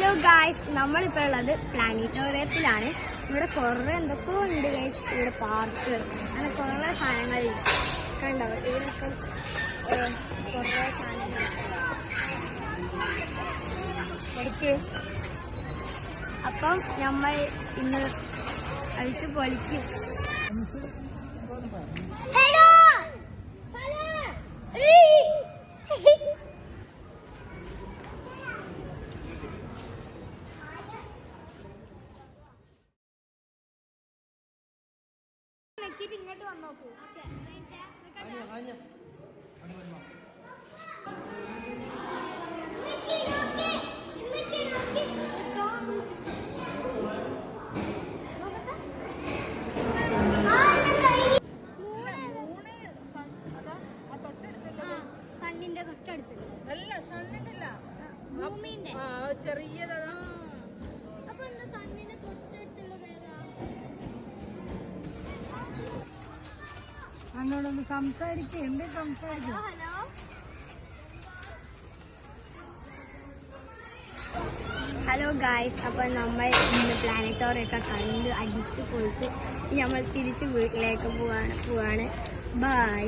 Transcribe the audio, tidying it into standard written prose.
Hello guys, നമ്മളിപ്പോൾ ഉള്ളത് പ്ലാനറ്റോറിയത്തിലാണ്. ഇവിടെ കുറേ എന്തൊക്കെയോ ഉണ്ട് ഗൈസ്. ഇവിടെ പാർക്ക് അങ്ങനെ കുറേ സാധനങ്ങൾ കണ്ടോ. ഇവിടെയൊക്കെ കുറേ സാധനങ്ങൾ അപ്പം നമ്മൾ ഇന്ന് അഴിച്ച് പൊളിക്കും. ഇങ്ങോട്ട് വന്നോക്കൂ. കണ്ണിന്റെ തൊട്ടടുത്ത് അല്ല, കണ്ണിന്റെ ഭൂമിന്റെ ചെറിയതാ. അപ്പൊ എന്താ കണ്ണിന്റെ തൊട്ടടുത്തുള്ള എന്നോടൊന്ന് സംസാരിക്കും. ഹലോ, ഹലോ ഗായ്സ്, അപ്പൊ നമ്മൾ ഇന്ന് പ്ലാനറ്റോറിയൊക്കെ കണ്ട് അടിച്ച് പൊളിച്ച് നമ്മൾ തിരിച്ച് വീട്ടിലേക്ക് പോവാണ്. ബൈ.